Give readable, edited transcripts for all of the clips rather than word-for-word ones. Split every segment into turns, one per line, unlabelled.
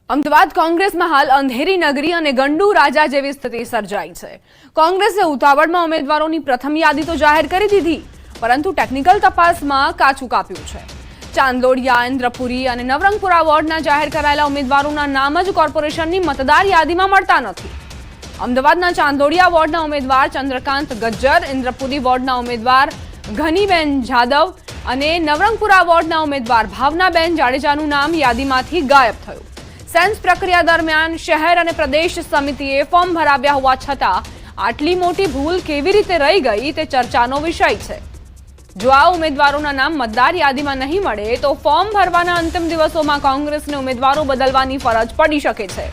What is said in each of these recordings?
અમદાવાદ કોંગ્રેસમાં હાલ અંધેરી નગરી અને ગંડુ રાજા જેવી સ્થિતિ સર્જાઈ છે। કોંગ્રેસે ઉતાવળમાં ઉમેદવારોની પ્રથમ યાદી તો જાહેર કરી દીધી, પરંતુ ટેકનિકલ તપાસમાં કાચું કાપ્યું છે। ચાંદલોડિયા, ઇન્દ્રપુરી અને નવરંગપુરા વોર્ડના જાહેર કરાયેલા ઉમેદવારોના નામ જ કોર્પોરેશનની મતદાર યાદીમાં મળતા નથી। અમદાવાદના ચાંદલોડિયા વોર્ડના ઉમેદવાર ચંદ્રકાંત ગજ્જર, ઇન્દ્રપુરી વોર્ડના ઉમેદવાર ઘનીબેન જાદવ અને નવરંગપુરા વોર્ડના ઉમેદવાર ભાવનાબેન જાડેજાનું નામ યાદીમાંથી ગાયબ થયું। સેન્સ પ્રક્રિયા દરમિયાન શહેર અને પ્રદેશ સમિતિએ ફોર્મ ભરાવ્યા હોવા છતાં આટલી મોટી ભૂલ કેવી રીતે રહી ગઈ તે ચર્ચાનો વિષય છે। જો આ ઉમેદવારોના નામ મતદાર યાદીમાં નહીં મળે તો ફોર્મ ભરવાના અંતિમ દિવસોમાં કોંગ્રેસને ઉમેદવારો બદલવાની ફરજ પડી શકે છે।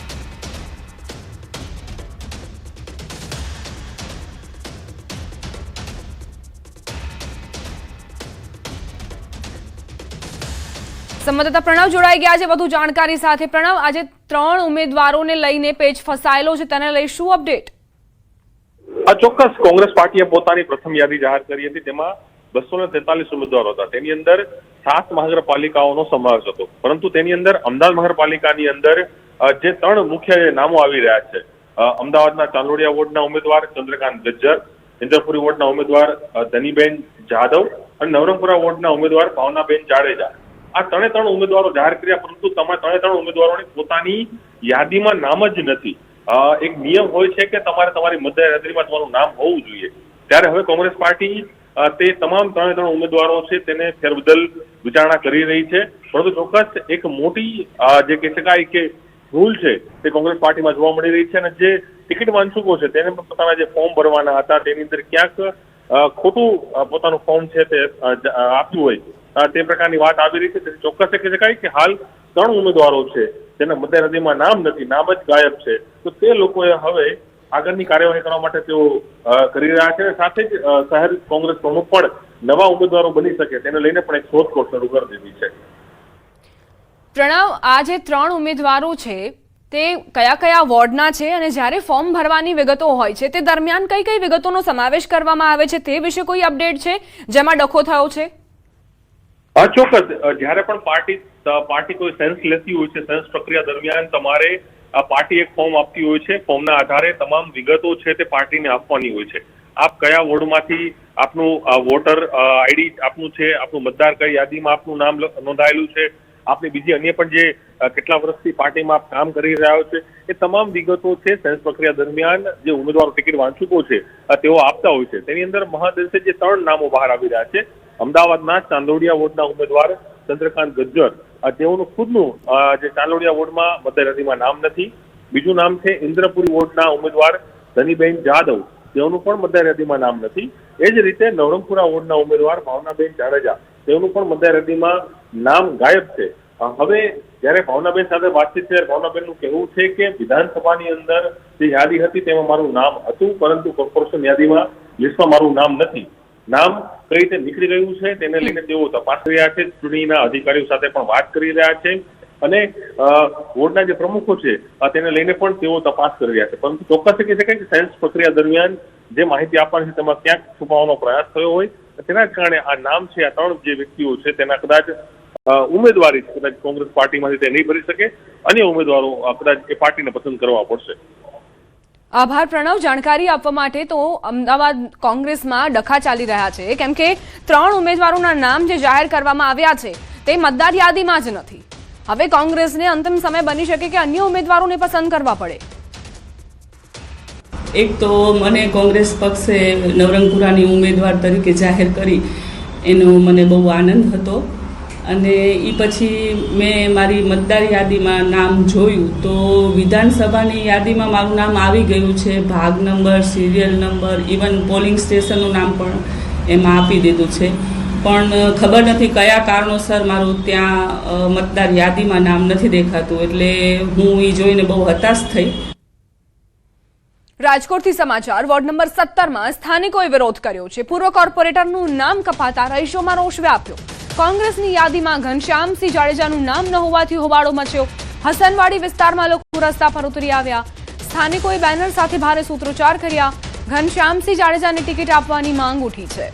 સંવાદદાતા પ્રણવ જોડાઈ ગયા છે વધુ જાણકારી સાથે। પ્રણવ, આજે 3 ઉમેદવારોને લઈને પેચ ફસાયેલો છે, તેને લઈ શું અપડેટ?
ચોક્કસ કોંગ્રેસ પાર્ટીએ પોતાની પ્રથમ યાદી જાહેર કરી હતી, તેમાં 243 ઉમેદવારો હતા। તેની અંદર 7 મહાનગરપાલિકાઓનો સમાવેશ હતો, પરંતુ તેની અંદર અમદાવાદ મહાનગરપાલિકાની અંદર જે 3 મુખ્ય નામો આવી રહ્યા છે, અમદાવાદના ચાંદલોડિયા વોર્ડના ઉમેદવાર ચંદ્રકાંત ગજ્જર, ઇન્દ્રપુરી વોર્ડના ઉમેદવાર ધનીબેન જાદવ અને નવરંગપુરા વોર્ડના ઉમેદવાર ભાવનાબેન જાડેજા, આ 3 ઉમેદવારો જાહેર કર્યા, પરંતુ તમામ 3 ઉમેદવારોની પોતાની યાદીમાં નામ જ નથી। એક નિયમ હોય છે કે તમારે તમારી મતદાર યાદીમાં તમારું નામ હોવું જોઈએ, ત્યારે હવે કોંગ્રેસ પાર્ટી તે તમામ 3 ઉમેદવારો છે તેને ફેરબદલ વિચારણા કરી રહી છે। પરંતુ ચોક્કસ એક મોટી જે કહી શકાય કે ભૂલ છે તે કોંગ્રેસ પાર્ટીમાં જોવા મળી રહી છે, અને જે ટિકિટ વાંચુકો છે તેને પણ પોતાના જે ફોર્મ ભરવાના હતા તેની અંદર ક્યાંક ખોટું પોતાનું ફોર્મ છે તે આપ્યું હોય તે પ્રકારની વાત આવી રહી છે। ચોક્કસ કહી શકાય કે હાલ 3 ઉમેદવારો છે તેના મતદાર યાદીમાં નામ નથી, નામ જ ગાયબ છે, તો તે લોકોએ હવે આગળની કાર્યવાહી કરવા માટે તેઓ કરી રહ્યા છે। સાથે જ શહેર કોંગ્રેસ પ્રમુખ પણ નવા ઉમેદવારો બની શકે તેને લઈને પણ એક શોધખોળ શરૂ કરી દીધી છે।
પ્રણવ, આ જે 3 ઉમેદવારો છે તે કયા કયા વોર્ડના છે અને જ્યારે ફોર્મ ભરવાની વિગતો હોય છે તે દરમિયાન કઈ કઈ વિગતોનો સમાવેશ કરવામાં આવે છે તે વિશે કોઈ અપડેટ છે જેમાં ડખો થયો છે?
ચોક્કસ, જ્યારે પણ પાર્ટી કોઈ સેન્સ લેતી હોય છે, સેન્સ પ્રક્રિયા દરમિયાન તમારે પાર્ટી એક ફોર્મ આપતી હોય છે, ફોર્મના આધારે તમામ વિગતો છે તે પાર્ટીને આપવાની હોય છે। આપ કયા વોર્ડમાંથી આપનું વોટર આઈડી આપનું છે, આપનું મતદાર કઈ યાદીમાં આપનું નામ નોંધાયેલું છે, આપની બીજી અન્ય પણ જે કેટલા વર્ષથી પાર્ટીમાં આપ કામ કરી રહ્યા છો, એ તમામ વિગતો છે સેન્સ પ્રક્રિયા દરમિયાન જે ઉમેદવારો ટિકિટ વાંચુકો છે તેઓ આપતા હોય છે। તેની અંદર મહાદેશે જે 3 નામો બહાર આવી રહ્યા છે, અમદાવાદના ચાંદલોડિયા વોર્ડના ઉમેદવાર ચંદ્રકાંત ગજ્જર, તેઓનું ખુદનું જે ચાંદલોડિયા વોર્ડમાં મતદાર યાદીમાં નામ નથી। બીજું નામ છે ઇન્દ્રપુરી વોર્ડના ઉમેદવાર ધનીબેન જાદવ, તેઓનું પણ મતદાર યાદીમાં નામ નથી। એ જ રીતે નવરંગપુરા વોર્ડના ઉમેદવાર ભાવનાબેન જાડેજા, તેઓનું પણ મતદાર યાદીમાં નામ ગાયબ છે। હવે જ્યારે ભાવનાબેન સાથે વાતચીત છે, ભાવનાબેનનું કહેવું છે કે વિધાનસભાની અંદર જે યાદી હતી તેમાં મારું નામ હતું, પરંતુ કોર્પોરેશન યાદીમાં લિસ્ટમાં મારું નામ નથી। નામ કઈ રીતે નીકળી ગયું છે તેને લઈને તેઓ તપાસ કરી રહ્યા છે, ચૂંટણીના અધિકારીઓ સાથે પણ વાત કરી રહ્યા છે, અને વોર્ડના જે પ્રમુખો છે તેને લઈને પણ તેઓ તપાસ કરી રહ્યા છે। પરંતુ ચોક્કસ કહી શકાય કે સેન્સ પ્રક્રિયા દરમિયાન જે માહિતી આપવાની છે તેમાં ક્યાંક છુપાવવાનો પ્રયાસ થયો હોય, તેના કારણે આ નામ છે, આ 3 જે વ્યક્તિઓ છે તેના કદાચ ઉમેદવારી કદાચ કોંગ્રેસ પાર્ટીમાંથી તે નહીં ભરી શકે, અન્ય ઉમેદવારો કદાચ એ પાર્ટીને પસંદ કરવા પડશે।
આભાર પ્રણવ, જાણકારી આપવા માટે। તો અમદાવાદ કોંગ્રેસમાં ડખા ચાલી રહ્યા છે, કેમ કે 3 ઉમેદવારોના નામ જે જાહેર કરવામાં આવ્યા છે તે મતદાર યાદીમાં જ નથી। હવે કોંગ્રેસને અંતિમ સમય બની શકે કે અન્ય ઉમેદવારોને પસંદ કરવા પડે।
એક તો મને કોંગ્રેસ પક્ષે નવરંગપુરાની ઉમેદવાર તરીકે જાહેર કરી એનો મને બહુ આનંદ હતો, અને એ પછી મેં મારી મતદાર યાદીમાં નામ જોયું તો વિધાનસભાની યાદીમાં મારું નામ આવી ગયું છે, ભાગ number, serial number, even polling સ્ટેશનનું નામ પણ એમાં આપી દીધું છે, પણ ખબર નથી કયા કારણોસર મારું ત્યાં મતદાર યાદીમાં નામ નથી દેખાતું, એટલે હું એ જોઈને બહુ હતાશ થઈ।
રાજકોટથી સમાચાર। વોર્ડ નંબર 17માં સ્થાનિકોએ વિરોધ કર્યો છે। પૂર્વ કોર્પોરેટરનું નામ કપાતા રહીશોમાં રોષ વ્યાપ્યો। કોંગ્રેસની યાદીમાં ઘનશ્યામસિંહ જાડેજાનું નામ ન હોવાથી હોબાળો મચ્યો। હસનવાડી વિસ્તારમાં લોકો રસ્તા પર ઉતરી આવ્યા। સ્થાનિકોએ બેનર સાથે ભારે સૂત્રોચ્ચાર કર્યા। ઘનશ્યામસિંહ જાડેજાને ટિકિટ આપવાની માંગ ઉઠી છે।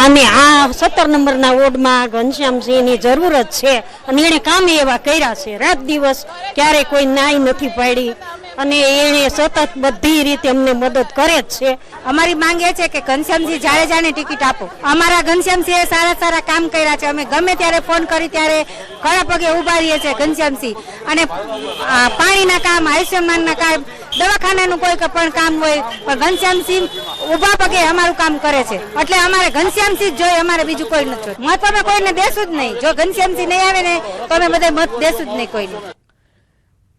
અને આ 17 નંબરના વોર્ડમાં ઘનશ્યામસિંહની જરૂરત છે અને એણે કામ એવા કર્યા છે, રાત દિવસ ક્યારે કોઈ નાઈ નથી પાડી અને એણે સતત બધી રીતે અમને મદદ કરે જ છે.
અમારી માંગ એ છે કે ઘનશ્યામસિંહ જાડેજાને ટિકિટ આપો. અમારા ઘનશ્યામસિંહે સારા કામ કર્યા છે. અમે ગમે ત્યારે ફોન કરી ત્યારે ખડા પગે ઉભા રહીએ છીએ ઘનશ્યામસિંહ. અને પાણીના કામ, આયુષ્યમાનના કામ, દવાખાનાનું કોઈ પણ કામ હોય પણ ઘનશ્યામસિંહ ઉભા પગે અમારું કામ કરે છે. એટલે અમારે ઘનશ્યામસિંહ જ જોઈએ, અમારે બીજું કોઈ નથી જોઈતું. મત અમે કોઈને દેશું જ નહીં. જો ઘનશ્યામસિંહ નહીં આવે ને તો અમે બધા મત દેશું જ નહીં કોઈને.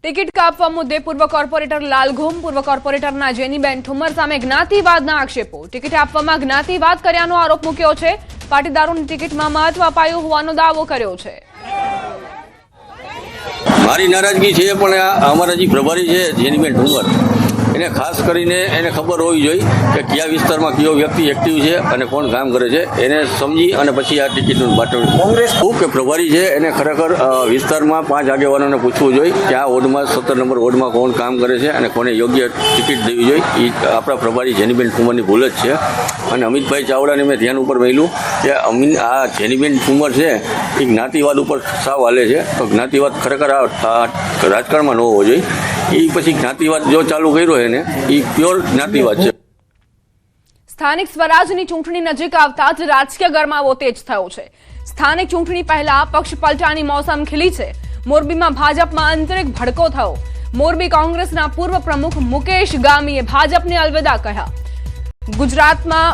ટિકિટ કાપવા મુદ્દે પૂર્વ કોર્પોરેટર લાલઘુમ, પૂર્વ કોર્પોરેટરના જેનીબેન ઠુમ્મર સામે જ્ઞાતિવાદના આક્ષેપો. ટિકિટ આપવામાં જ્ઞાતિવાદ કર્યાનો આરોપ મૂક્યો છે. પાટીદારોની ટિકિટમાં મહત્વ અપાયું હોવાનો દાવો કર્યો છે.
મારી નારાજગી છે પણ અમારા જે પ્રભારી છે જેનીબેન ઠુમ્મર, એને ખાસ કરીને એને ખબર હોવી જોઈએ કે કયા વિસ્તારમાં કયો વ્યક્તિ એક્ટિવ છે અને કોણ કામ કરે છે. એને સમજી અને પછી આ ટિકિટનું બાટવણ કોંગ્રેસ કે પ્રભારી છે એને ખરેખર વિસ્તારમાં 5 આગેવાનોને પૂછવું જોઈએ કે આ વોર્ડમાં 17 નંબર વોર્ડમાં કોણ કામ કરે છે અને કોને યોગ્ય ટિકિટ દેવી જોઈએ. એ આપણા પ્રભારી જેનીબેન ઠુમ્મરની ભૂલ જ છે. અને અમિતભાઈ ચાવડાને મેં ધ્યાન ઉપર મેળ્યું કે આ જેનીબેન ઠુમ્મર છે એ જ્ઞાતિવાદ ઉપર સાવ હાલે છે. તો જ્ઞાતિવાદ ખરેખર આ રાજકારણમાં ન હોવો જોઈએ. એ પછી જ્ઞાતિવાદ જો ચાલુ કર્યો એને એ પ્યોર જ્ઞાતિવાદ છે.
સ્થાનિક સ્વરાજની ચૂંટણી નજીક આવતા જ રાજકીય ગરમાવો તેજ થયો છે. સ્થાનિક ચૂંટણી પહેલા પક્ષ પલટાની મોસમ ખીલી છે. મોરબીમાં ભાજપમાં આંતરિક ભડકો થયો. મોરબી કોંગ્રેસના પૂર્વ પ્રમુખ મુકેશ ગામીએ ભાજપને અલવિદા કહ્યા. ગુજરાતમાં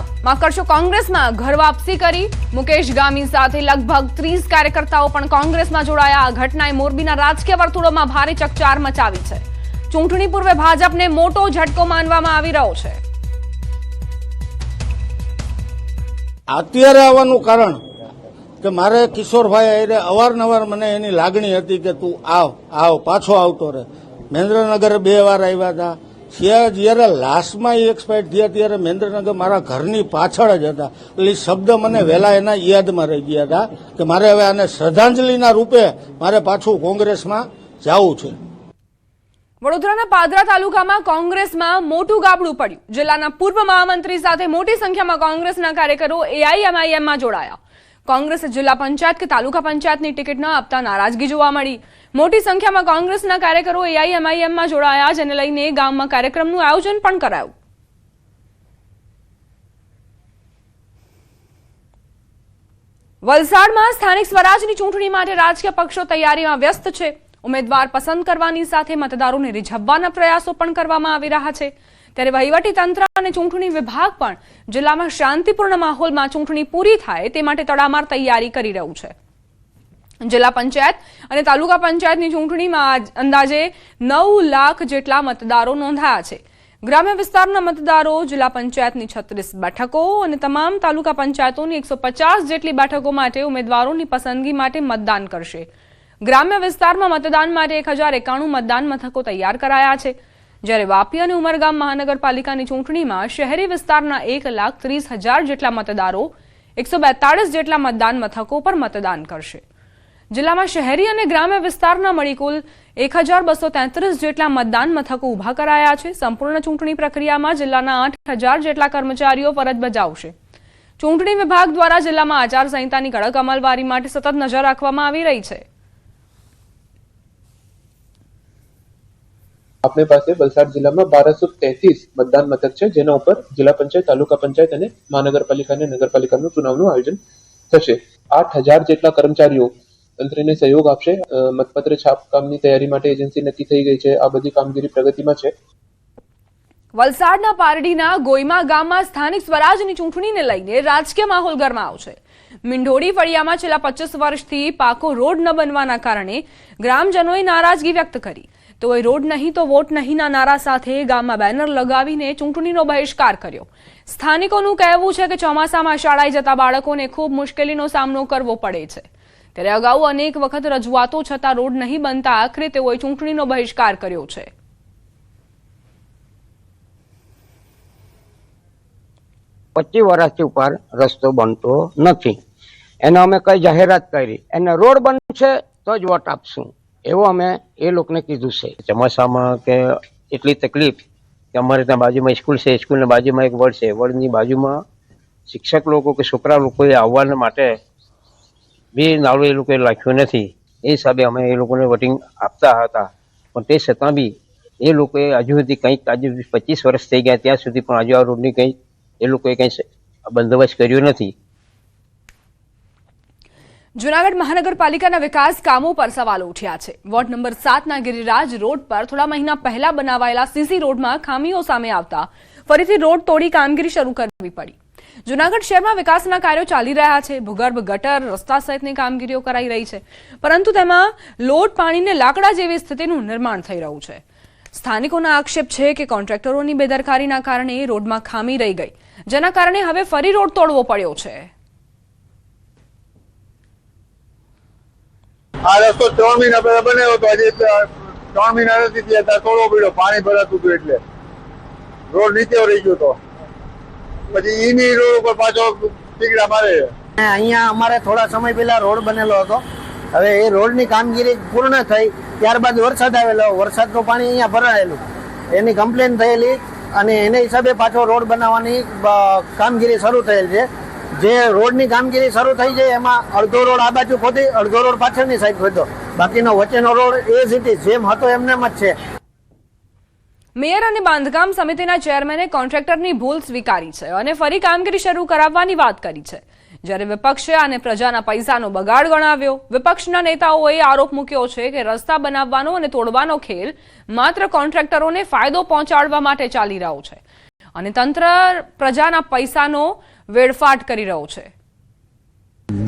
કોંગ્રેસમાં ઘર વાપસી કરી. મુકેશ ગામી સાથે લગભગ 30 કાર્યકર્તાઓ પણ કોંગ્રેસમાં જોડાયા. આ ઘટનાએ મોરબીના રાજકીય વર્તુળોમાં ભારે ચકચાર મચાવી છે. ચૂંટણી પૂર્વે ભાજપને મોટો ઝટકો માનવામાં આવી રહ્યો છે.
અત્યારે આવવાનું કારણ કે મારે કિશોરભાઈ અવારનવાર મને એની લાગણી હતી કે તું આવ પાછો આવતો રહે. મહેન્દ્રનગર 2 વાર આવ્યા હતા. જ્યારે લાસ્ટમાં એક્સપાયર થયા ત્યારે મહેન્દ્રનગર મારા ઘરની પાછળ જ હતા. એટલે શબ્દ મને વહેલા એના યાદમાં રહી ગયા હતા કે મારે હવે આને શ્રદ્ધાંજલિના રૂપે મારે પાછું કોંગ્રેસમાં જવું છે.
વડોદરાના પાદરા તાલુકામાં કોંગ્રેસમાં મોટું ગાબડું પડ્યું. જિલ્લાના પૂર્વ મહામંત્રી સાથે મોટી સંખ્યામાં કોંગ્રેસના કાર્યકરો એઆઈએમઆઈએમમાં જોડાયા. કોંગ્રેસે જિલ્લા પંચાયત કે તાલુકા પંચાયતની ટિકિટ ન આપતા નારાજગી જોવા મળી. મોટી સંખ્યામાં કોંગ્રેસના કાર્યકરો એઆઈએમઆઈએમમાં જોડાયા, જેને લઈને ગામમાં કાર્યક્રમનું આયોજન પણ કરાયું. વલસાડમાં સ્થાનિક સ્વરાજની ચૂંટણી માટે રાજકીય પક્ષો તૈયારીમાં વ્યસ્ત છે. ઉમેદવાર પસંદ કરવાની સાથે મતદારોને રીઝવવાના પ્રયાસો પણ કરવામાં આવી રહ્યા છે. ત્યારે વહીવટીતંત્ર અને ચૂંટણી વિભાગ પણ જિલ્લામાં શાંતિપૂર્ણ માહોલમાં ચૂંટણી પૂરી થાય તે માટે તડામાર તૈયારી કરી રહ્યું છે. જિલ્લા પંચાયત અને તાલુકા પંચાયતની ચૂંટણીમાં અંદાજે 9 લાખ જેટલા મતદારો નોંધાયા છે. ગ્રામ્ય વિસ્તારના મતદારો જિલ્લા પંચાયતની 36 બેઠકો અને તમામ તાલુકા પંચાયતોની 150 જેટલી બેઠકો માટે ઉમેદવારોની પસંદગી માટે મતદાન કરશે. ગ્રામ્ય વિસ્તારમાં મતદાન માટે 1091 મતદાન મથકો તૈયાર કરાયા છે. જ્યારે વાપી અને ઉમરગામ મહાનગરપાલિકાની ચૂંટણીમાં શહેરી વિસ્તારના 1,30,000 જેટલા મતદારો 142 જેટલા મતદાન મથકો પર મતદાન કરશે. જિલ્લામાં શહેરી અને ગ્રામ્ય વિસ્તારના મળી કુલ 1,233 જેટલા મતદાન મથકો ઊભા કરાયા છે. સંપૂર્ણ ચૂંટણી પ્રક્રિયામાં જિલ્લાના 8,000 જેટલા કર્મચારીઓ ફરજ બજાવશે. ચૂંટણી વિભાગ દ્વારા જિલ્લામાં આચારસંહિતાની કડક અમલવારી માટે સતત નજર રાખવામાં આવી રહી છે.
આપણી પાસે વલસાડ જિલ્લામાં 1233 મતદાન મથક છે, જેના ઉપર જિલ્લા પંચાયત, તાલુકા પંચાયત અને મહાનગરપાલિકા અને નગરપાલિકાનું ચુનાવનું આયોજન થશે. 8,000 જેટલા કર્મચારીઓ તંત્રને સહયોગ આપશે. મતપત્ર છાપકામની તૈયારી માટે એજન્સી નક્કી થઈ ગઈ છે. આ બધી કામગીરી પ્રગતિમાં છે.
વલસાડના પારડીના ગોઈમા ગામમાં સ્થાનિક સ્વરાજની ચૂંટણીને લઈને રાજકીય માહોલ ગરમાયો છે. મીંઢોળી ફળિયામાં છેલ્લા 25 વર્ષથી પાકો રોડ ન બનવાના કારણે ગ્રામજનોએ નારાજગી વ્યક્ત કરી. તો રોડ નહીં તો વોટ નહીંના નારા સાથે ગામમાં બેનર લગાવીને ચૂંટણીનો બહિષ્કાર કર્યો. સ્થાનિકોનું કહેવું છે કે ચોમાસામાં શાળાએ જતા બાળકોને ખૂબ મુશ્કેલીનો સામનો કરવો પડે છે. ત્યારે અગાઉ અનેક વખત રજૂઆતો છતાં રોડ નહીં બનતા આખરે તેઓએ ચૂંટણીનો બહિષ્કાર કર્યો છે.
25 વર્ષથી ઉપર રસ્તો બનતો નથી. એને અમે કઈ જાહેરાત કરી, એને રોડ બનશે તો જ વોટ આપશું એવું અમે એ લોકોને કીધું છે. ચોમાસામાં કે એટલી તકલીફ કે અમારે ત્યાં બાજુમાં સ્કૂલ છે, સ્કૂલની બાજુમાં એક વડ છે, વડની બાજુમાં શિક્ષક લોકો કે છોકરા લોકોએ આવવાના માટે બી નાળું એ લોકોએ લખ્યું નથી. એ હિસાબે અમે એ લોકોને વોટિંગ આપતા હતા, પણ તે છતાં બી એ લોકોએ હજુ સુધી કંઈક આજે 25 વર્ષ થઈ ગયા ત્યાં સુધી પણ હજુ આ રોડની કંઈ એ લોકોએ કંઈ બંદોબસ્ત કર્યો નથી.
જૂનાગઢ મહાનગરપાલિકાના વિકાસ કામો પર સવાલો ઉઠ્યા છે. વોર્ડ નંબર 7ના ગિરિરાજ રોડ પર થોડા મહિના પહેલા બનાવાયેલા સીસી રોડમાં ખામીઓ સામે આવતા ફરીથી રોડ તોડી કામગીરી શરૂ કરવી પડી. જૂનાગઢ શહેરમાં વિકાસના કાર્યો ચાલી રહ્યા છે. ભૂગર્ભ ગટર, રસ્તા સહિતની કામગીરીઓ કરાઈ રહી છે, પરંતુ તેમાં લોટ પાણીને લાકડા જેવી સ્થિતિનું નિર્માણ થઈ રહ્યું છે. સ્થાનિકોના આક્ષેપ છે કે કોન્ટ્રાક્ટરોની બેદરકારીના કારણે રોડમાં ખામી રહી ગઈ, જેના કારણે હવે ફરી રોડ તોડવો પડ્યો છે.
આ રસ્તો 3 મહિના પહેલા બન્યો હતો, હજી 3 મહિના નથી થયા તોડવો પડ્યો. પાણી ભરાતું હતું એટલે રોડ નીચે રહી ગયો હતો. પછી ઈની રોડ ઉપર પાછો ટીકડા મારે.
અહીંયા અમારે થોડા સમય પહેલા રોડ બનેલો હતો. હવે એ રોડની કામગીરી પૂર્ણ થઈ ત્યારબાદ વરસાદ આવેલો. વરસાદનું પાણી અહીંયા ભરાયેલું, એની કમ્પ્લેન થયેલી અને એને હિસાબે પાછો રોડ બનાવવાની કામગીરી શરૂ થયેલ છે. જે રોડની કામગીરી શરૂ થઈ જાય એમાં અડધો રોડ આ બાજુ ખોદી, અડધો રોડ પાછળની સાઈડ ખોદ્યો, બાકીનો વચ્ચેનો રોડ એ સિટી જેમ હતો એમને જ છે.
મેયર અને બાંધકામ સમિતિના ચેરમેને કોન્ટ્રાક્ટરની ભૂલ સ્વીકારી છે અને ફરી કામગીરી શરૂ કરાવવાની વાત કરી છે, જ્યારે વિપક્ષે આને પ્રજાના પૈસાનો બગાડ ગણાવ્યો. વિપક્ષના નેતાઓએ આરોપ મૂક્યો છે કે રસ્તા બનાવવાનો અને તોડવાનો ખેલ માત્ર કોન્ટ્રાક્ટરોને ફાયદો પહોંચાડવા માટે ચાલી રહ્યો છે અને તંત્ર પ્રજાના પૈસાનો વેડફાટ કરી રહ્યો છે.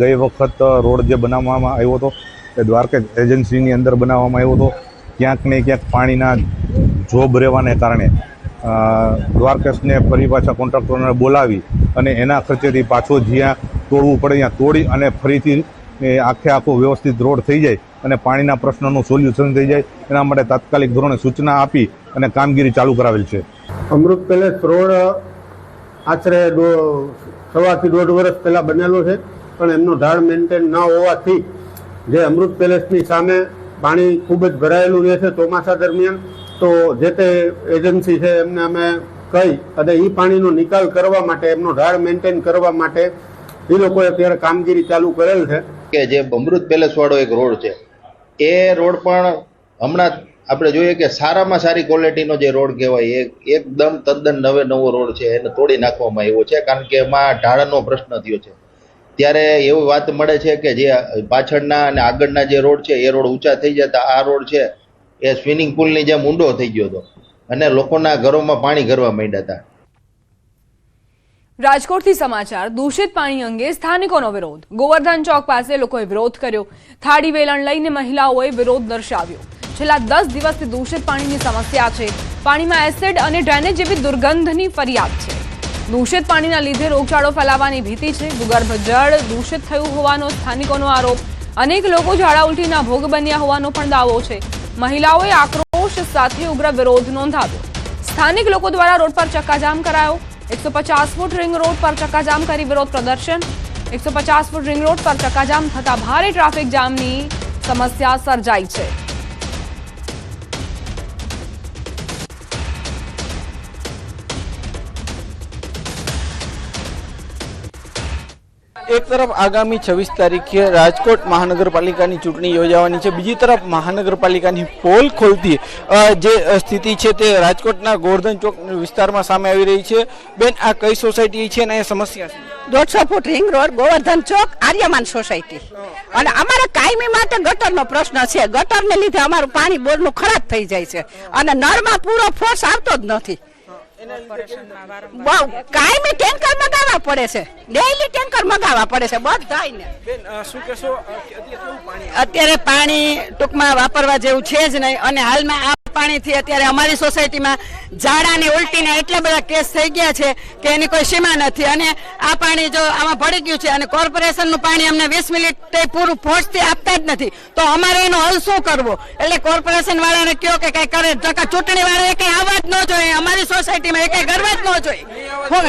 ગઈ વખત રોડ જે બનાવવામાં આવ્યો હતો એ દ્વારકા એજન્સીની અંદર બનાવવામાં આવ્યો હતો. ક્યાંક ને ક્યાંક પાણીના જોબ રહેવાને કારણે દ્વારકેશને ફરી પાછા કોન્ટ્રાક્ટરોને બોલાવી અને એના ખર્ચેથી પાછો જ્યાં તોડવું પડે ત્યાં તોડી અને ફરીથી આખો વ્યવસ્થિત રોડ થઈ જાય અને પાણીના પ્રશ્નનું સોલ્યુશન થઈ જાય, એના માટે તાત્કાલિક ધોરણે સૂચના આપી અને કામગીરી ચાલુ કરાવેલ છે.
અમૃત પેલેસ રોડ આશરે 1.5 થી 1.5 વર્ષ પહેલા બનેલો છે, પણ એમનો ઢાળ મેન્ટેન ન હોવાથી જે અમૃત પેલેસની સામે પાણી ખૂબ જ ભરાયેલું રહે છે ચોમાસા દરમિયાન. તો જે તે એજન્સી છે એમને અમે કહી અને એ પાણીનો નિકાલ કરવા માટે, એમનો ઢાળ મેન્ટેન કરવા માટે એ લોકોએ અત્યારે કામગીરી ચાલુ કરેલ છે.
કે જે અમૃત પેલેસ વાળો એક રોડ છે એ રોડ પણ હમણાં આપણે જોઈએ કે સારામાં સારી ક્વોલિટીનો જે રોડ કહેવાય એકદમ તદ્દન નવો રોડ છે, એને તોડી નાખવામાં આવ્યો છે કારણ કે એમાં ઢાળનો પ્રશ્ન થયો છે. ત્યારે એવી વાત મળે છે કે જે પાછળના અને આગળના જે રોડ છે એ રોડ ઊંચા થઈ જતા આ રોડ છે એ સ્વિમિંગ પુલની જેમ ઊંડો થઈ ગયો હતો અને લોકોના ઘરોમાં પાણી ભરવા માંડ્યા હતા.
રાજકોટથી સમાચાર. દૂષિત પાણી અંગે સ્થાનિકોનો વિરોધ. ગોવર્ધન ચોક પાસે લોકોએ વિરોધ કર્યો. થાળી વેલણ લઈને મહિલાઓએ વિરોધ દર્શાવ્યો. છેલ્લા 10 દિવસથી દૂષિત પાણીની સમસ્યા છે. પાણીમાં એસિડ અને ડ્રેનેજ જેવી દુર્ગંધની ફરિયાદ છે. દૂષિત પાણીના લીધે રોગચાળો ફેલાવાની ભીતિ છે. ભૂગર્ભ જળ દૂષિત થયું હોવાનો સ્થાનિકોનો આરોપ. અનેક લોકો ઝાડા ઉલટીના ભોગ બન્યા હોવાનો પણ દાવો છે. મહિલાઓએ આક્રોશ સાથે ઉગ્ર વિરોધ નોંધાવ્યો. સ્થાનિક લોકો દ્વારા રોડ પર ચક્કાજામ કરાયો. 150 ફૂટ રિંગ રોડ પર ચક્કાજામ કરી વિરોધ પ્રદર્શન. 150 ફૂટ રિંગ રોડ પર ચક્કાજામ થતા ભારે ટ્રાફિક જામની સમસ્યા સર્જાઈ છે.
એક તરફ આગામી 26 તારીખે રાજકોટ મહાનગરપાલિકાની ચૂંટણી યોજાવાની છે, બીજી તરફ મહાનગરપાલિકાની પોલ ખોલતી જે સ્થિતિ છે તે રાજકોટના ગોવર્ધન ચોક વિસ્તારમાં સામે આવી રહી છે. બેન, આ કઈ સોસાયટી છે અને એ સમસ્યા છે?
150 ફૂટ રિંગ રોડ, ગોવર્ધન ચોક, આર્યમાન સોસાયટી. અને અમારે કાયમી માટે ગટરનો પ્રશ્ન છે. ગટરને લીધે અમારું પાણી બોરનું ખરાબ થઈ જાય છે અને નળમાં પૂરો ફોર્સ આવતો જ નથી. કાયમી ટેન્કર મગાવવા પડે છે, ડેઈલી ટેન્કર મગાવવા પડે છે બધાને.
શું કહેશો,
અત્યારે પાણી ટૂંકમાં વાપરવા જેવું છે જ નહીં અને હાલમાં આ પાણીથી અત્યારે અમારી સોસાયટીમાં ઝાડાને ઉલટીને એટલા બધા કેસ થઈ ગયા છે કે એની કોઈ સીમા નથી. અને આ પાણી જો આમાં ભળી ગયું છે અને કોર્પોરેશનનું પાણી અમને 20 મિનિટ પૂરું ફોર્સથી આપતા જ નથી, તો અમારે એનો હલ શું કરવો? એટલે કોર્પોરેશન વાળાને કહો કે કઈ કરે, ચૂંટણી વાળાએ કઈ આવવા જ ન જોઈએ અમારી સોસાયટીમાં, એ કઈ કરવા જ ન જોઈએ.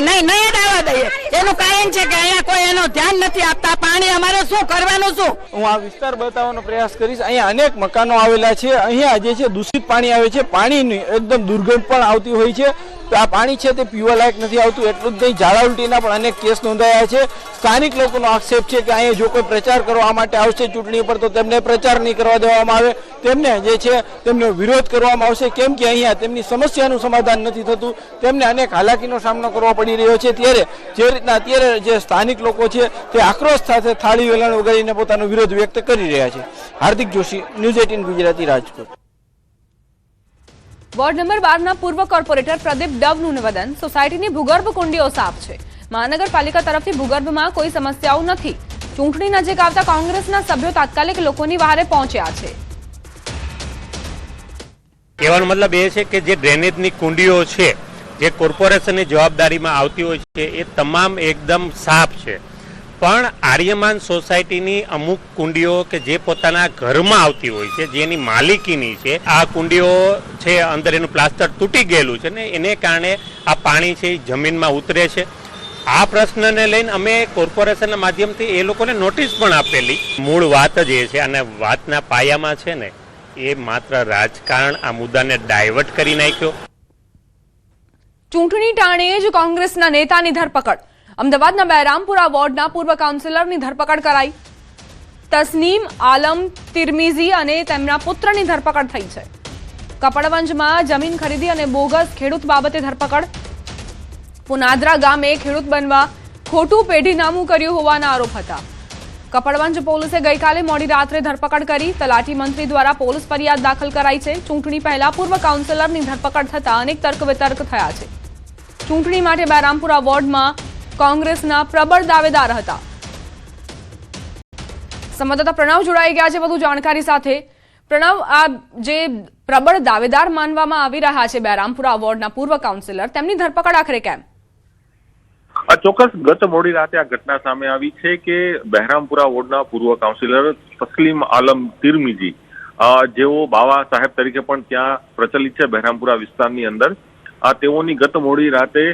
નહીં જ આવવા દઈએ. એનું કારણ છે કે અહીંયા કોઈ એનો ધ્યાન નથી આપતા. પાણી અમારે શું કરવાનું? શું
હું આ વિસ્તાર બતાવવાનો પ્રયાસ કરીશ. અહીંયા અનેક મકાનો આવેલા છે. અહીંયા જે છે દૂષિત પાણી આવે છે, પાણીની એકદમ દુર્ગંધ પણ આવતી હોય છે. આ પાણી છે તે પીવા લાયક નથી આવતું. એટલું જ નહીં, ઝાડા ઉલટીના પણ અનેક કેસ નોંધાયા છે. સ્થાનિક લોકોનો આક્ષેપ છે કે અહીંયા જો કોઈ પ્રચાર કરવા માટે આવશે ચૂંટણી પર તો તેમને પ્રચાર નહીં કરવા દેવામાં આવે, તેમને જે છે તેમનો વિરોધ કરવામાં આવશે, કેમ કે અહીંયા તેમની સમસ્યાનું સમાધાન નથી થતું, તેમને અનેક હાલાકીનો સામનો કરવો પડી રહ્યો છે. ત્યારે જે રીતના અત્યારે જે સ્થાનિક લોકો છે તે આક્રોશ સાથે થાળી વેલણ વગાડીને પોતાનો વિરોધ વ્યક્ત કરી રહ્યા છે. Hardik Joshi, news 18 Gujarati, Rajkot.
Ward number 12 પૂર્વ કોર્પોરેટર પ્રદીપ ડવનું નિવેદન, સોસાયટીની ભૂગર્ભ કુંડીઓ સાફ છે, મહાનગરપાલિકા તરફથી ભૂગર્ભમાં કોઈ સમસ્યાઓ નથી. ચૂંટણી નજીક આવતા કોંગ્રેસના સભ્યો તાત્કાલિક લોકોની વહારે પહોંચ્યા છે.
કહેવાનો મતલબ એ છે કે જે ડ્રેનેજની કુંડીઓ છે જે કોર્પોરેશનની જવાબદારીમાં આવતી હોય છે એ તમામ એકદમ સાફ છે, પણ આર્યમાન સોસાયટીની અમુક કુંડીઓ કે જે પોતાના ઘરમાં આવતી હોય છે, જેની માલિકીની છે, આ કુંડીઓ છે અંદર એનું પ્લાસ્ટર તૂટી ગયેલું છે ને એને કારણે આ પાણી છે એ જમીનમાં ઉતરે છે. આ પ્રશ્નને લઈને અમે કોર્પોરેશનના માધ્યમથી એ લોકોને નોટિસ પણ આપેલી. મૂળ વાત જ એ છે અને વાતના પાયામાં છે ને એ માત્ર રાજકારણ આ મુદ્દાને ડાયવર્ટ કરી નાખ્યો.
ચૂંટણી ટાણે જ કોંગ્રેસના નેતાની ધરપકડ, અમદાવાદના બહેરામપુરા વોર્ડના પૂર્વ કાઉન્સિલરની ધરપકડ કરાઈ. તસ્નીમ આલમ તિરમિઝી અને તેમના પુત્રની ધરપકડ થઈ છે. કપડવંજમાં જમીન ખરીદી અને બોગસ ખેડૂત બાબતે ધરપકડ. પુનાદરા ગામે ખેડૂત બનવા ખોટું પેઢીનામું કર્યું હોવાના આરોપ હતા. કપડવંજ પોલીસે ગઈકાલે મોડી રાત્રે ધરપકડ કરી. તલાટી મંત્રી દ્વારા પોલીસ ફરિયાદ દાખલ કરાઈ છે. ચૂંટણી પહેલા પૂર્વ કાઉન્સિલરની ધરપકડ થતા અનેક તર્ક વિતર્ક થયા છે. ચૂંટણી માટે બહેરામપુરા વોર્ડમાં કોંગ્રેસના પ્રબળ દાવેદાર હતા. સંવાદદાતા પ્રણવ જોડાઈ ગયા છે વધુ જાણકારી સાથે. પ્રણવ, આ જે પ્રબળ દાવેદાર માનવામાં આવી રહ્યા છે બહેરામપુરા વોર્ડના પૂર્વ કાઉન્સિલર, તેમની ધરપકડ આખરે કેમ?
ચોક્કસ ગત મોડી રાતે આ ઘટના સામે આવી છે કે બહેરામપુરા વોર્ડના પૂર્વ કાઉન્સિલર તસ્લીમ આલમ તિરમિઝી, જેઓ બાવા સાહેબ તરીકે પણ ત્યાં પ્રચલિત છે બહેરામપુરા વિસ્તારની અંદર, તેઓની ગત મોડી રાતે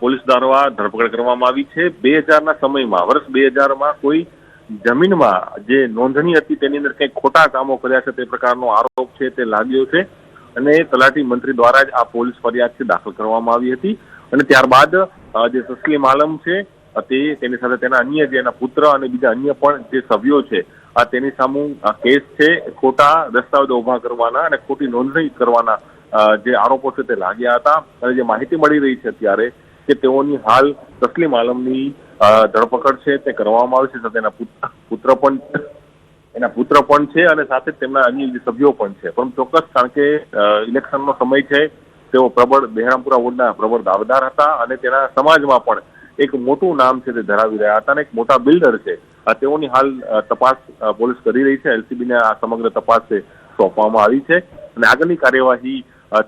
પોલીસ દ્વારા ધરપકડ કરવામાં આવી છે. 2000ના સમયમાં, વર્ષ 2000માં કોઈ જમીનમાં જે નોંધણી હતી તેની અંદર કંઈક ખોટા કામો કર્યા છે તે પ્રકારનો આરોપ છે તે લાગ્યો છે અને તલાટી મંત્રી દ્વારા જ આ પોલીસ ફરિયાદ છે દાખલ કરવામાં આવી હતી. અને ત્યારબાદ જે તસ્લીમ આલમ છે તેની સાથે તેના અન્ય જે એના પુત્ર અને બીજા અન્ય પણ જે સભ્યો છે તેની સામે કેસ છે ખોટા દસ્તાવેજો ઉભા કરવાના અને ખોટી નોંધણી કરવાના જે આરોપો છે તે લાગ્યા હતા. અને જે માહિતી મળી રહી છે અત્યારે કે તેઓની હાલ તસ્લીમ આલમની ધરપકડ છે તે કરવામાં આવી છે, સાથે એના પુત્ર પણ છે અને સાથે તેમના અન્ય જે સભ્યો પણ છે. પણ ચોક્કસ કારણ કે ઇલેક્શનનો સમય છે, તેઓ પ્રબળ બહેરામપુરા વોર્ડના પ્રબળ દાવેદાર હતા અને તેના સમાજમાં પણ એક મોટું નામ છે તે ધરાવી રહ્યા હતા અને એક મોટા બિલ્ડર છે. તેઓની હાલ તપાસ પોલીસ કરી રહી છે. એલસીબીને આ સમગ્ર તપાસ સોંપવામાં આવી છે અને આગળની કાર્યવાહી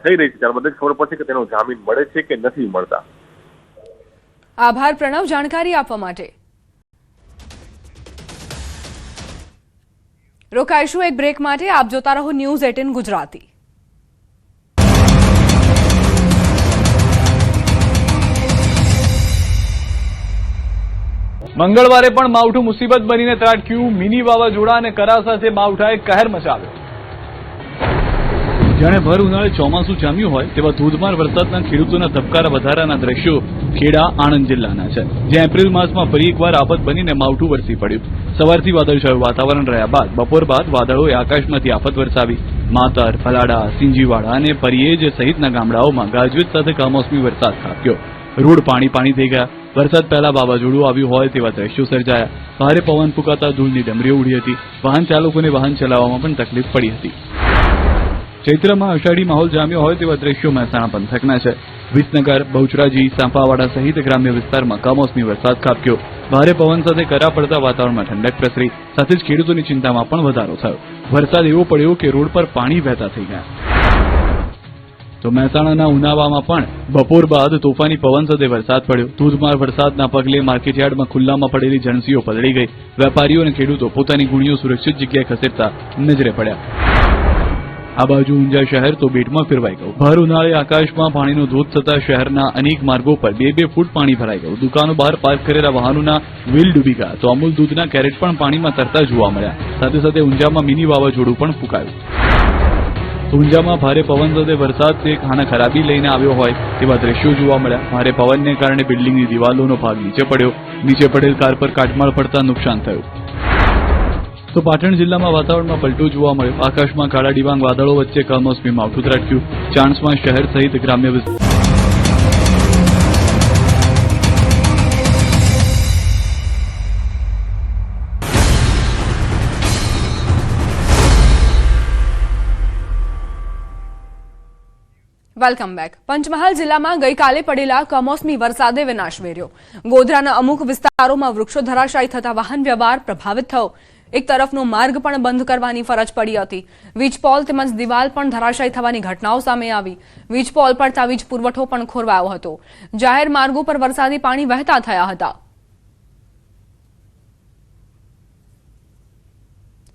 થઈ રહી છે. ત્યારબાદ જ ખબર પડશે કે તેનો જામીન મળે છે કે નથી મળતા.
આભાર પ્રણવ જાણકારી આપવા માટે. રોકાઈશું એક બ્રેક માટે. આપ જોતા રહો ન્યૂઝ 18 ગુજરાતી.
મંગળવારે પણ માવઠું મુસીબત બનીને ત્રાટક્યું. મિની વાવાઝોડા અને કરા સાથે માવઠાએ કહેર મચાવ્યો. જાણે ભર ઉનાળે ચોમાસું જામ્યું હોય તેવા ધોધમાર વરસાદના ખેડૂતોના ધબકારા વધારાના દ્રશ્યો ખેડા આણંદ જિલ્લાના છે, જ્યાં એપ્રિલ માસમાં ફરી એકવાર આફત બનીને માવઠું વરસી પડ્યું. સવારથી વાદળછાયું વાતાવરણ રહ્યા બાદ બપોર બાદ વાદળોએ આકાશમાંથી આફત વરસાવી. માતર, ફલાડા, સિંજીવાડા અને પરિયેજ સહિતના ગામડાઓમાં ગાજવીજ સાથે કમોસમી વરસાદ ખાબક્યો. રોડ પાણી થઈ ગયા. વરસાદ પહેલા વાવાઝોડું આવ્યું હોય તેવા દ્રશ્યો સર્જાયા. ભારે પવન ફૂંકાતા ધૂળની ડમરીઓ ઉડી હતી. વાહન ચાલકોને વાહન ચલાવવામાં પણ તકલીફ પડી હતી. ચૈત્રમાં અષાઢી માહોલ જામ્યો હોય તેવા દ્રશ્યો મહેસાણા પંથકના છે. વિસનગર, બહુચરાજી, સાંપાવાડા સહિત ગ્રામ્ય વિસ્તારમાં કમોસમી વરસાદ ખાબક્યો. ભારે પવન સાથે કરા પડતા વાતાવરણમાં ઠંડક પ્રસરી. સાથે જ ખેડૂતોની ચિંતામાં પણ વધારો થયો. વરસાદ એવો પડ્યો કે રોડ પર પાણી વહેતા થઈ ગયા. તો મહેસાણાના ઉનાવામાં પણ બપોર બાદ તોફાની પવન સાથે વરસાદ પડ્યો. ધોધમાર વરસાદના પગલે માર્કેટયાર્ડમાં ખુલ્લામાં પડેલી જણસીઓ પલળી ગઈ. વેપારીઓ અને ખેડૂતો પોતાની ગુણીઓ સુરક્ષિત જગ્યાએ ખસેડતા નજરે પડ્યા. આ બાજુ ઊંઝા શહેર તો બેટમાં ફેરવાઈ ગયું. ભર ઉનાળે આકાશમાં પાણીનો ધોધ થતા શહેરના અનેક માર્ગો પર 2-2 ફૂટ પાણી ભરાઈ ગયું. દુકાનો બહાર પાર્ક કરેલા વાહનોના વ્હીલ ડૂબી ગયા તો અમૂલ દૂધના કેરેટ પણ પાણીમાં તરતા જોવા મળ્યા. સાથે સાથે ઊંઝામાં મિની વાવાઝોડું પણ ફૂંકાયું. તો ઊંઝામાં ભારે પવન સાથે વરસાદ તે ખાના ખરાબી લઈને આવ્યો હોય તેવા દ્રશ્યો જોવા મળ્યા. ભારે પવનને કારણે બિલ્ડિંગની દિવાલોનો ભાગ નીચે પડ્યો. નીચે પડેલ કાર પર કાટમાળ પડતા નુકસાન થયું. તો પાટણ જિલ્લામાં વાતાવરણમાં પલટો જોવા મળ્યો. આકાશમાં કાળા ડિબાંગ વાદળો વચ્ચે કમોસમી માવઠું ત્રાટક્યું. ચાણસ્મા શહેર સહિત ગ્રામ્ય
વેલકમ બેક. પંચમહાલ જિલ્લામાં ગઈકાલે પડેલા કમોસમી વરસાદે વિનાશ વેર્યો. ગોધરાના અમુક વિસ્તારોમાં વૃક્ષો ધરાશાયી થતા વાહન વ્યવહાર પ્રભાવિત થયો. એક તરફનો માર્ગ પણ બંધ કરવાની ફરજ પડી હતી. વીજપોલ તેમજ દિવાલ પણ ધરાશાયી થવાની ઘટનાઓ સામે આવી. વીજપોલ પડતા વીજ પુરવઠો પણ ખોરવાયો હતો. જાહેર માર્ગો પર વરસાદી પાણી વહેતા થયા હતા.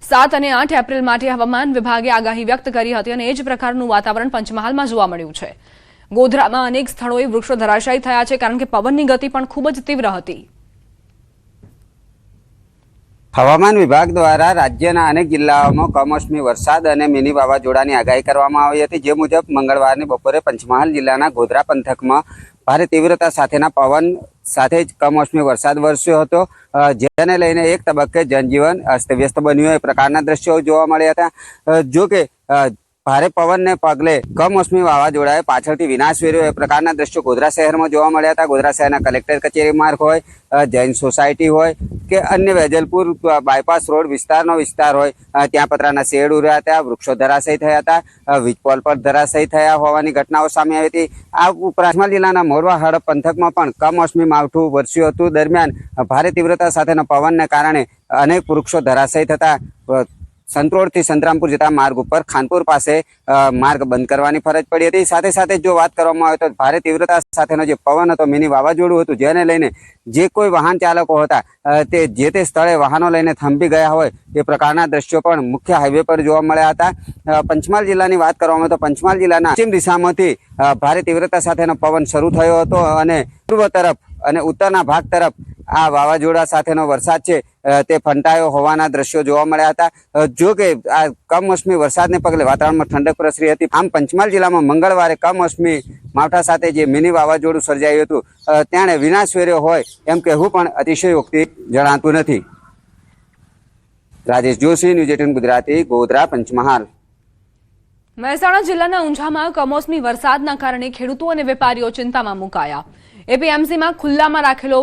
7 અને 8 એપ્રિલ માટે હવામાન વિભાગે આગાહી વ્યક્ત કરી હતી અને એ જ પ્રકારનું વાતાવરણ પંચમહાલમાં જોવા મળ્યું છે. ગોધરામાં અનેક સ્થળોએ વૃક્ષો ધરાશાયી થયા છે કારણ કે પવનની ગતિ પણ ખૂબ જ તીવ્ર હતી.
હવામાન વિભાગ દ્વારા રાજ્યના અનેક જિલ્લાઓમાં કમોસમી વરસાદ અને મિની વાવાઝોડાની આગાહી કરવામાં આવી હતી. જે મુજબ મંગળવારની બપોરે પંચમહાલ જિલ્લાના ગોધરા પંથકમાં ભારે તીવ્રતા સાથેના પવન સાથે જ કમોસમી વરસાદ વરસ્યો હતો. જેને લઈને એક તબક્કે જનજીવન અસ્તવ્યસ્ત બન્યું એ પ્રકારના દ્રશ્યો જોવા મળ્યા હતા. જો કે ભારે પવનને પગલે કમોસમી વાવાઝોડાએ પાછળથી વિનાશ વેર્યો એ પ્રકારના દ્રશ્યો ગોધરા શહેરમાં જોવા મળ્યા હતા. ગોધરા શહેરના કલેક્ટર કચેરી માર્ગ હોય, જૈન સોસાયટી હોય કે અન્ય વેજલપુર બાયપાસ રોડ વિસ્તારનો વિસ્તાર હોય, ત્યાં પતરાના શેડ ઉડ્યા હતા, વૃક્ષો ધરાશાયી થયા હતા, વીજપોલ પર ધરાશાયી થયા હોવાની ઘટનાઓ સામે આવી હતી. આ ઉપરાંત જિલ્લાના મોરવા હડપ પંથકમાં પણ કમોસમી માવઠું વરસ્યું હતું. દરમિયાન ભારે તીવ્રતા સાથેના પવનને કારણે અનેક વૃક્ષો ધરાશાયી થતા સંતરોડથી સંતરામપુર જતા માર્ગ ઉપર ખાનપુર પાસે માર્ગ બંધ કરવાની ફરજ પડી હતી. સાથે સાથે જો વાત કરવામાં આવે તો ભારે તીવ્રતા સાથેનો જે પવન હતો, મિની વાવાઝોડું હતું, જેને લઈને જે કોઈ વાહન ચાલકો હતા તે જે તે સ્થળે વાહનો લઈને થંભી ગયા હોય એ પ્રકારના દ્રશ્યો પણ મુખ્ય હાઈવે પર જોવા મળ્યા હતા. પંચમહાલ જિલ્લાની વાત કરવામાં આવે તો પંચમહાલ જિલ્લાના પશ્ચિમ દિશામાંથી ભારે તીવ્રતા સાથેનો પવન શરૂ થયો હતો અને પૂર્વ તરફ અને ઉત્તરના ભાગ તરફ આ વાવાઝોડા સાથેનો વરસાદ છે તે ફંટાયો હોવાના દ્રશ્યો જોવા મળ્યા હતા. જો કે આ કમોસમી વરસાદને પગલે વાતાવરણમાં ઠંડક પ્રસરી હતી. આમ પંચમહાલ જિલ્લામાં મંગળવારે કમોસમી માવઠા સાથે જે મિની વાવાઝોડું સર્જાયું હતું તેણે વિનાશ વેર્યો હોય એમ કહેવું પણ અતિશયોક્તિ જણાતું નથી. રાજેશ જોશી, ન્યૂઝ 18 ગુજરાતી, ગોધરા, પંચમહાલ.
મહેસાણા જિલ્લાના ઊંઝામાં કમોસમી વરસાદના કારણે ખેડૂતો અને વેપારીઓ ચિંતામાં મુકાયા. એપીએમસીમાં ખુલ્લામાં રાખેલો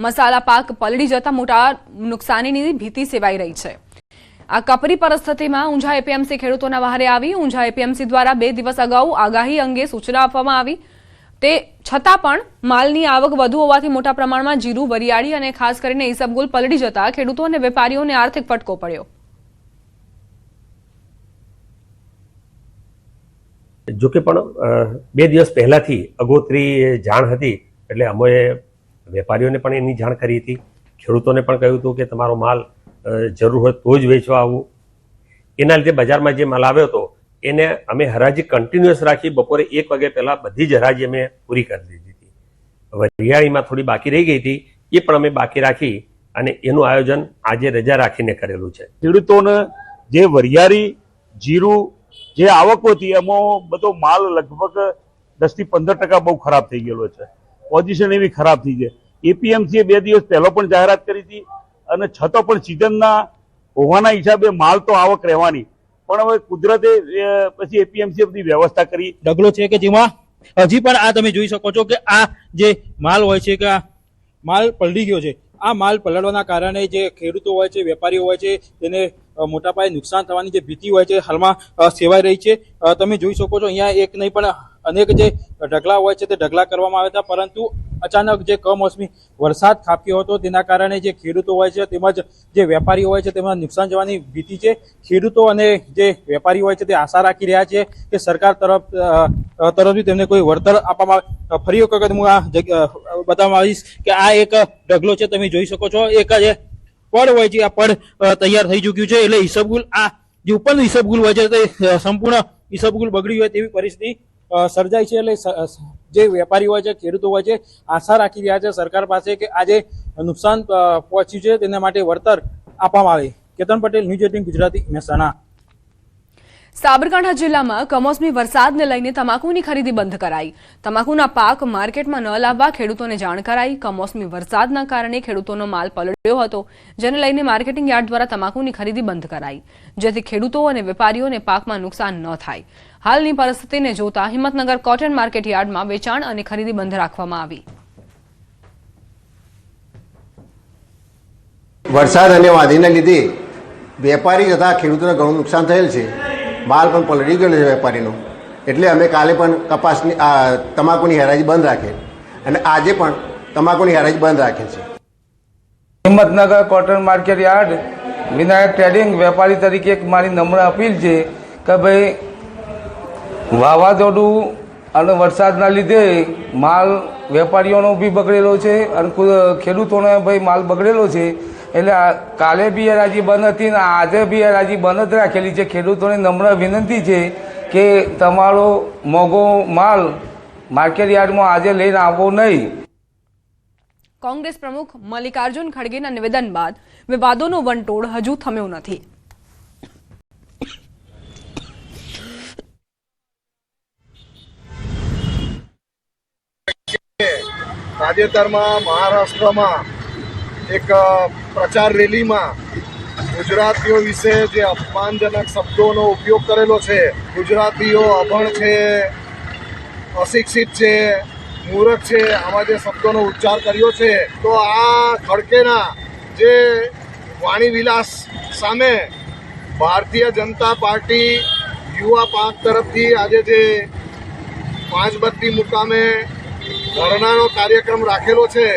મસાલા પાક પલળી જતા મોટા નુકસાનીની ભીતિ સેવાઈ રહી છે. આ કપરી પરિસ્થિતિમાં ઊંઝા એપીએમસી ખેડૂતોના વહારે આવી. ઊંઝા એપીએમસી દ્વારા 2 દિવસ અગાઉ આગાહી અંગે સૂચના આપવામાં આવી. તે છતાં પણ માલની આવક વધુ હોવાથી મોટા પ્રમાણમાં જીરું, વરિયાળી અને ખાસ કરીને ઈસબગુલ પલળી જતા ખેડૂતો અને વેપારીઓને આર્થિક ફટકો પડ્યો.
જોકે પણ 2 દિવસ પહેલાથી અગોતરી જાણ હતી એટલે અમે વેપારીઓને પણ એની જાણ કરી હતી. ખેડૂતોને પણ કહ્યું હતું કે તમારો માલ જરૂર હોય તો જ વેચવા આવવું. એના લીધે બજારમાં જે માલ આવ્યો હતો એને અમે હરાજી કન્ટિન્યુઅસ રાખી. બપોરે 1 વાગે પહેલાં બધી જ હરાજી અમે પૂરી કરી દીધી હતી. વરિયાળીમાં થોડી બાકી રહી ગઈ હતી, એ પણ અમે બાકી રાખી અને એનું આયોજન આજે રજા રાખીને કરેલું છે.
ખેડૂતોને જે વરિયાળી, જીરું જે આવક હતી એમાં બધો માલ લગભગ 10 થી 15% બહુ ખરાબ થઈ ગયેલો છે. પોઝિશન એવી ખરાબ થઈ છે. એપીએમસીએ 2 દિવસ પહેલો પણ જાહેરાત કરી હતી અને છતાં પણ સિઝનના હોવાના હિસાબે માલ તો આવક રહેવાની, પણ હવે કુદરતે પછી એપીએમસીએ બધી વ્યવસ્થા કરી.
ઢગલો છે કે જેમાં હજી પણ આ તમે જોઈ શકો છો કે આ જે માલ હોય છે કે આ માલ પલળી ગયો છે. આ માલ પલળવાના કારણે જે ખેડૂતો હોય છે, વેપારીઓ હોય છે, તેને મોટા પાયે નુકસાન થવાની જે ભીતિ હોય છે હાલમાં સેવાઈ રહી છે. તમે જોઈ શકો છો અહીંયા એક નહીં પણ અનેક જે ઢગલા હોય છે તે ઢગલા કરવામાં આવ્યા હતા, પરંતુ અચાનક જે કમોસમી વરસાદ ખાબક્યો હતો તેના કારણે જે ખેડૂતો હોય છે તેમજ જે વેપારીઓ હોય છે તેમાં નુકસાન જવાની ભીતિ છે. ખેડૂતો અને જે વેપારીઓ હોય છે તે આશા રાખી રહ્યા છે કે સરકાર તરફથી તેમને કોઈ વળતર આપવામાં આવે. ફરી એક વખત હું આ બતાવવામાં આવીશ કે આ એક ઢગલો છે, તમે જોઈ શકો છો. એક જે પડ હોય છે આ પડ તૈયાર થઈ ચૂક્યું છે, એટલે ઈસબગુલ આ જે ઉપરનું ઈસબગુલ હોય છે તે સંપૂર્ણ ઈસબગુલ બગડી હોય તેવી પરિસ્થિતિ સર્જાય છે. એટલે જે વેપારી હોય છે, ખેડૂતો હોય છે, આશા રાખી રહ્યા છે સરકાર પાસે કે આ જે નુકસાન પહોંચ્યું છે તેના માટે વળતર આપવામાં આવે. કેતન પટેલ, ન્યૂઝ 18 ગુજરાતી, મહેસાણા.
સાબરકાંઠા જિલ્લામાં કમોસમી વરસાદને લઈને તમાકુની ખરીદી બંધ કરાઈ. તમાકુના પાક માર્કેટમાં ન લાવવા ખેડૂતોને જાણ કરાઈ. કમોસમી વરસાદના કારણે ખેડૂતોનો માલ પલળ્યો હતો, જેને લઈને માર્કેટિંગ યાર્ડ દ્વારા તમાકુની ખરીદી બંધ કરાઈ, જેથી ખેડૂતો અને વેપારીઓને પાકમાં નુકસાન ન થાય. હાલની પરિસ્થિતિને જોતા હિંમતનગર કોટન માર્કેટ યાર્ડમાં વેચાણ અને ખરીદી બંધ રાખવામાં આવી.
વરસાદ અને વાદળીને લીધે વેપારી તથા ખેડૂતોને ઘણું નુકસાન થયેલ છે. માલ પણ પલળી ગયેલો છે વેપારીનો, એટલે અમે કાલે પણ કપાસની તમાકુની હરાજી બંધ રાખેલ અને આજે પણ તમાકુની હરાજી બંધ રાખેલ છે.
Himmatnagar cotton market yard Vinayak trading વેપારી તરીકે એક મારી નમ્ર અપીલ છે કે ભાઈ વાવાઝોડું અને વરસાદના લીધે માલ વેપારીઓનો બી બગડેલો છે અને ખેડૂતોનો ભાઈ માલ બગડેલો છે. એટલે કાલે બી હરાજી બંધ હતી ને આજે બી હરાજી બંધ જ રાખેલી છે. ખેડૂતોને નમ્ર વિનંતી છે કે તમારો મોંઘો માલ માર્કેટ યાર્ડમાં આજે લઈને આવવો નહીં.
કોંગ્રેસ પ્રમુખ મલ્લિકાર્જુન ખડગેના નિવેદન બાદ વિવાદોનો વંટોળ હજુ થમ્યો નથી.
તાજેતરમાં મહારાષ્ટ્રમાં એક પ્રચાર રેલીમાં ગુજરાતીઓ વિશે જે અપમાનજનક શબ્દોનો ઉપયોગ કરેલો છે, ગુજરાતીઓ અભણ છે, અશિક્ષિત છે, મૂર્ખ છે, આવા જે શબ્દોનો ઉચ્ચાર કર્યો છે, તો આ ખડકેના જે વાણી વિલાસ સામે ભારતીય જનતા પાર્ટી યુવા પાંખ તરફથી આજે જે 5 બત્તી મુકામે ધરણાનો કાર્યક્રમ રાખેલો છે,